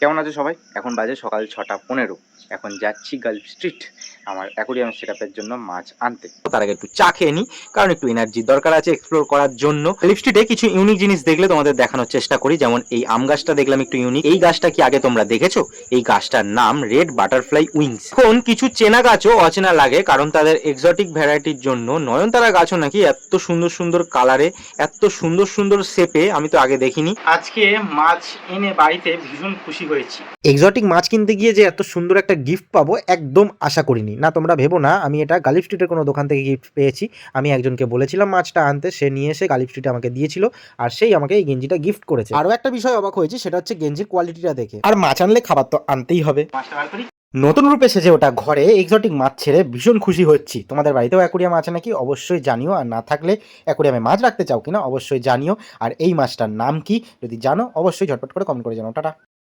কেমন আছো সবাই? এখন বাজে সকাল ৬টা ১৫। এখন যাচ্ছি গালফ স্ট্রিট আমার অ্যাকোরিয়াম সেটআপের জন্য মাছ আনতে। তার আগে একটু চা খেয়ে নিই, কারণ একটু এনার্জির দরকার আছে এক্সপ্লোর করার জন্য। গালফ স্ট্রিটে কিছু ইউনিক জিনিস দেখলে তোমাদের দেখানোর চেষ্টা করি। যেমন এই আম গাছটা দেখলাম একটু ইউনিক। এই গাছটা কি আগে তোমরা দেখেছো? এই গাছটার নাম রেড বাটারফ্লাই উইংস। এখন কিছু চেনা গাছও অচেনা লাগে, কারণ তাদের এক্সোটিক ভ্যারাইটির জন্য। নয়নতারা গাছও নাকি এত সুন্দর সুন্দর কালারে, এত সুন্দর সুন্দর শেপে আমি তো আগে দেখিনি। আজকে মাছ এনে বাড়িতে ভীষণ খুশি হয়েছি। এক্সোটিক মাছ কিনতে গিয়ে যে এত সুন্দর একটা গিফট পাবো একদম আশা করিনি। না, তোমরা ভেবো না আমি এটা গালিফ স্ট্রিটের কোনো দোকান থেকে গিফট পেয়েছি। আমি একজনকে বলেছিলাম মাছটা আনতে, সে নিয়ে এসে গালিফ স্ট্রিটে আমাকে দিয়েছিল, আর সেই আমাকে এই গেঞ্জিটা গিফট করেছে। আরও একটা বিষয় অবাক হয়েছি, সেটা হচ্ছে গেঞ্জির কোয়ালিটিটা দেখে। আর মাছ আনলে খাবার তো আনতেই হবে। মাছটা বার করি। নতুন রূপে সেজে ওটা ঘরে এক্সোটিক মাছ ছেড়ে ভীষণ খুশি হচ্ছি। তোমাদের বাড়িতেও অ্যাকোরিয়াম আছে নাকি অবশ্যই জানিও, আর না থাকলে অ্যাকোরিয়ামে মাছ রাখতে চাও কিনা অবশ্যই জানিও। আর এই মাছটার নাম কি যদি জানো অবশ্যই ঝটপট করে কমেন্ট করে জানাও। টাটা।